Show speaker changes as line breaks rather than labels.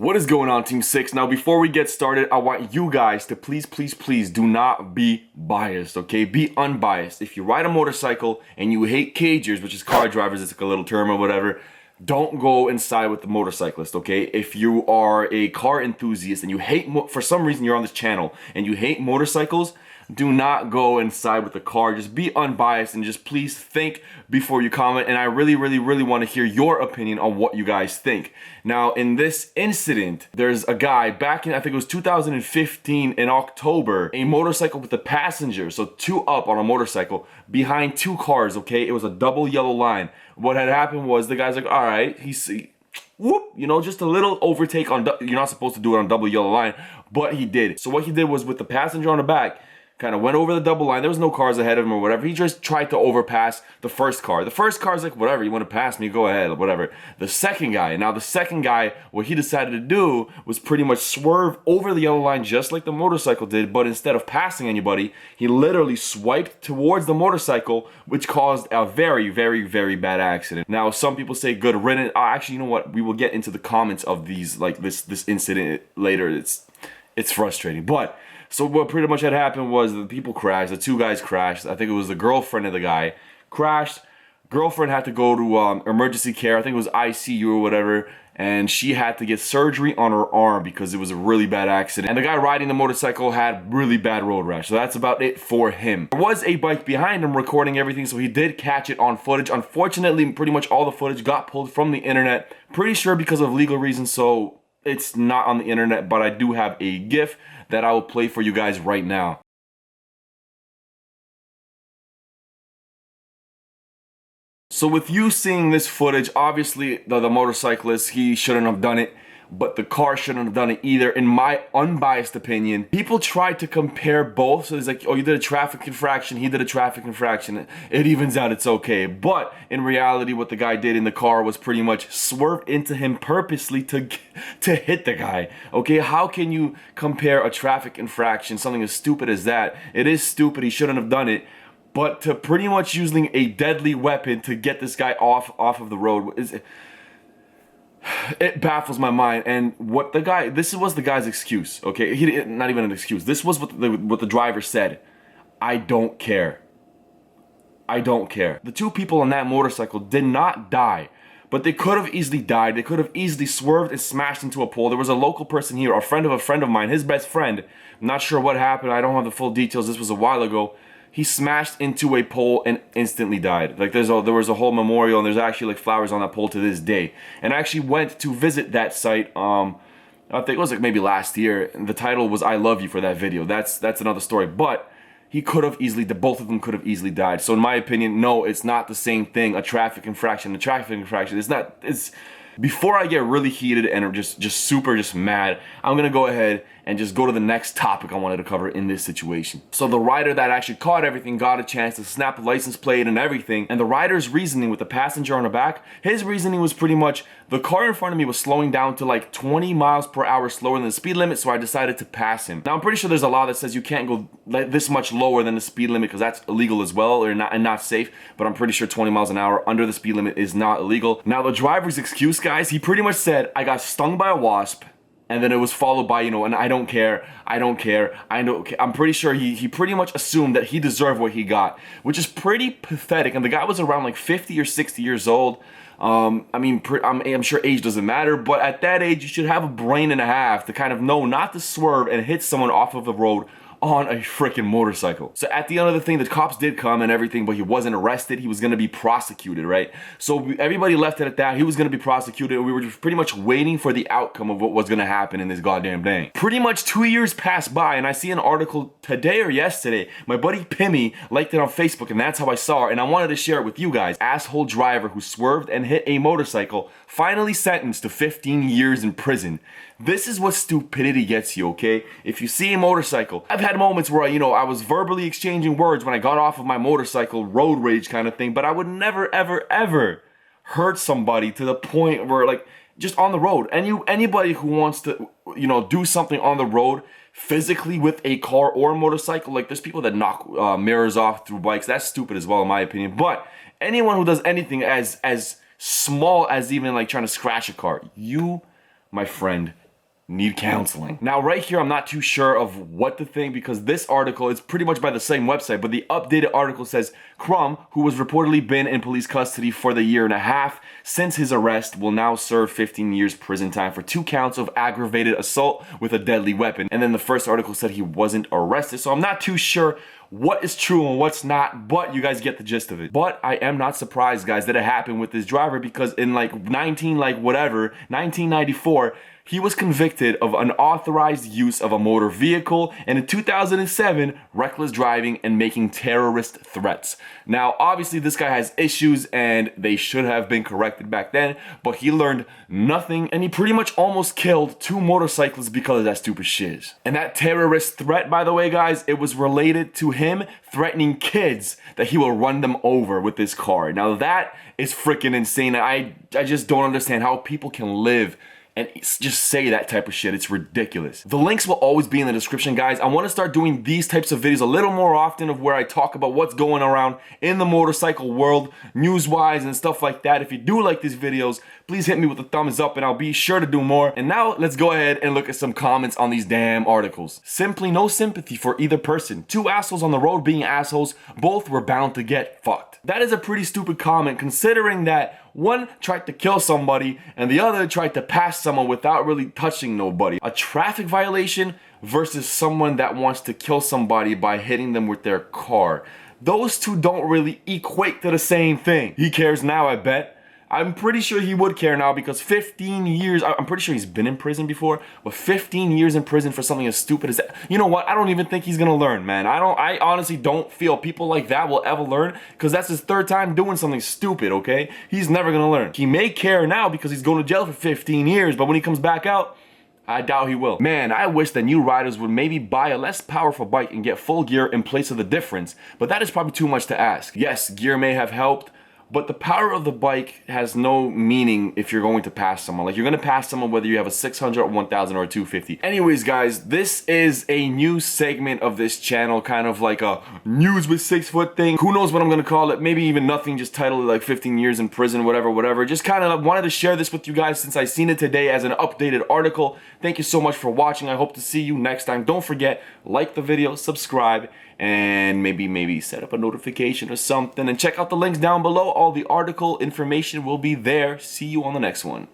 What is going on, Team 6? Now, before we get started, I want you guys to please do not be biased, okay? Be unbiased. If you ride a motorcycle and you hate cagers, which is car drivers, it's like a little term or whatever, don't go inside with the motorcyclist, okay? If you are a car enthusiast and you hate, for some reason you're on this channel and you hate motorcycles, do not go inside with the car. Just be unbiased and just please think before you comment. And I really want to hear your opinion on what you guys think. Now, in this incident, there's a guy back in, I think it was 2015 in October, a motorcycle with a passenger, so two up on a motorcycle, behind two cars, okay? It was a double yellow line. What had happened was the guy's like, all right, whoop, you know, just a little overtake on, you're not supposed to do it on double yellow line, but he did. So what he did was, with the passenger on the back, kind of went over the double line. There was no cars ahead of him or whatever. He just tried to overpass the first car. The first car's like, whatever, you want to pass me, go ahead, whatever. The second guy, what he decided to do was pretty much swerve over the yellow line just like the motorcycle did, but instead of passing anybody, he literally swiped towards the motorcycle, which caused a very bad accident. Now, some people say good riddance. Actually, you know what? We will get into the comments of these, like this incident later. It's frustrating, but so what pretty much had happened was the people crashed. The two guys crashed. I think it was the girlfriend of the guy crashed. Girlfriend had to go to emergency care. I think it was ICU or whatever. And she had to get surgery on her arm because it was a really bad accident. And the guy riding the motorcycle had really bad road rash. So that's about it for him. There was a bike behind him recording everything, so he did catch it on footage. Unfortunately, pretty much all the footage got pulled from the internet. Pretty sure because of legal reasons, so it's not on the internet, but I do have a GIF that I will play for you guys right now. So with you seeing this footage, obviously the motorcyclist, he shouldn't have done it, but the car shouldn't have done it either. In my unbiased opinion, people try to compare both. So it's like, oh, you did a traffic infraction, he did a traffic infraction. It evens out, it's okay. But in reality, what the guy did in the car was pretty much swerve into him purposely to hit the guy. Okay, how can you compare a traffic infraction, something as stupid as that? It is stupid, he shouldn't have done it. But to pretty much using a deadly weapon to get this guy off of the road it baffles my mind. And what this was the guy's excuse, okay? Not even an excuse. This was what the driver said. I don't care. I don't care. The two people on that motorcycle did not die, but they could have easily died. They could have easily swerved and smashed into a pole. There was a local person here, a friend of mine, his best friend. I'm not sure what happened. I don't have the full details. This was a while ago. He smashed into a pole and instantly died. Like there was a whole memorial, and there's actually like flowers on that pole to this day. And I actually went to visit that site. I think it was like maybe last year. And the title was "I Love You" for that video. That's another story. But he could have easily, both of them could have easily died. So in my opinion, no, it's not the same thing. A traffic infraction, it's not. It's before I get really heated and just super mad, I'm gonna go ahead and just go to the next topic I wanted to cover in this situation. So the rider that actually caught everything got a chance to snap the license plate and everything, and the rider's reasoning with the passenger on the back, his reasoning was pretty much, the car in front of me was slowing down to like 20 miles per hour slower than the speed limit, so I decided to pass him. Now I'm pretty sure there's a law that says you can't go this much lower than the speed limit because that's illegal as well, or not safe, but I'm pretty sure 20 miles an hour under the speed limit is not illegal. Now the driver's excuse, guys, he pretty much said, I got stung by a wasp. And then it was followed by, and I don't care. I'm pretty sure he pretty much assumed that he deserved what he got, which is pretty pathetic. And the guy was around like 50 or 60 years old. I'm sure age doesn't matter, but at that age, you should have a brain and a half to kind of know not to swerve and hit someone off of the road on a freaking motorcycle. So at the end of the thing, the cops did come and everything, but he wasn't arrested. He was gonna be prosecuted, right? So everybody left it at that. He was gonna be prosecuted, and we were just pretty much waiting for the outcome of what was gonna happen in this goddamn thing. Pretty much 2 years passed by, and I see an article today or yesterday. My buddy Pimmy liked it on Facebook, and that's how I saw it, and I wanted to share it with you guys. Asshole driver who swerved and hit a motorcycle finally sentenced to 15 years in prison. This is what stupidity gets you, okay? If you see a motorcycle, I've had moments where I was verbally exchanging words when I got off of my motorcycle, road rage kind of thing, but I would never, ever hurt somebody to the point where, like, just on the road. Anybody who wants to, do something on the road physically with a car or a motorcycle, like there's people that knock mirrors off through bikes. That's stupid as well, in my opinion. But anyone who does anything as small as even like trying to scratch a car, you, my friend, need counseling. Now right here, I'm not too sure of what to think because this article is pretty much by the same website, but the updated article says Crum, who was reportedly been in police custody for the year and a half since his arrest, will now serve 15 years prison time for 2 counts of aggravated assault with a deadly weapon. And then the first article said he wasn't arrested, so I'm not too sure what is true and what's not, but you guys get the gist of it. But I am not surprised, guys, that it happened with this driver because in 1994, he was convicted of unauthorized use of a motor vehicle, and in 2007, reckless driving and making terrorist threats. Now, obviously, this guy has issues, and they should have been corrected back then, but he learned nothing, and he pretty much almost killed 2 motorcyclists because of that stupid shit. And that terrorist threat, by the way, guys, it was related to him threatening kids that he will run them over with his car. Now, that is freaking insane. I just don't understand how people can live and just say that type of shit. It's ridiculous. The links will always be in the description, guys. I want to start doing these types of videos a little more often of where I talk about what's going around in the motorcycle world, news-wise and stuff like that. If you do like these videos, please hit me with a thumbs up and I'll be sure to do more. And now let's go ahead and look at some comments on these damn articles. Simply no sympathy for either person. 2 assholes on the road being assholes, both were bound to get fucked. That is a pretty stupid comment considering that one tried to kill somebody and the other tried to pass someone without really touching nobody. A traffic violation versus someone that wants to kill somebody by hitting them with their car. Those two don't really equate to the same thing. He cares now, I bet. I'm pretty sure he would care now because 15 years, I'm pretty sure he's been in prison before, but 15 years in prison for something as stupid as that. You know what? I don't even think he's gonna learn, man. I honestly don't feel people like that will ever learn because that's his 3rd time doing something stupid, okay? He's never gonna learn. He may care now because he's going to jail for 15 years, but when he comes back out, I doubt he will. Man, I wish that new riders would maybe buy a less powerful bike and get full gear in place of the difference, but that is probably too much to ask. Yes, gear may have helped, but the power of the bike has no meaning if you're going to pass someone. Like, you're gonna pass someone whether you have a 600 or 1000 or a 250. Anyways, guys, this is a new segment of this channel, kind of like a news with 6 foot thing. Who knows what I'm gonna call it? Maybe even nothing, just title it like 15 years in prison, whatever. Just kind of wanted to share this with you guys since I seen it today as an updated article. Thank you so much for watching. I hope to see you next time. Don't forget, like the video, subscribe, and maybe set up a notification or something, and check out the links down below. All the article information will be there. See you on the next one.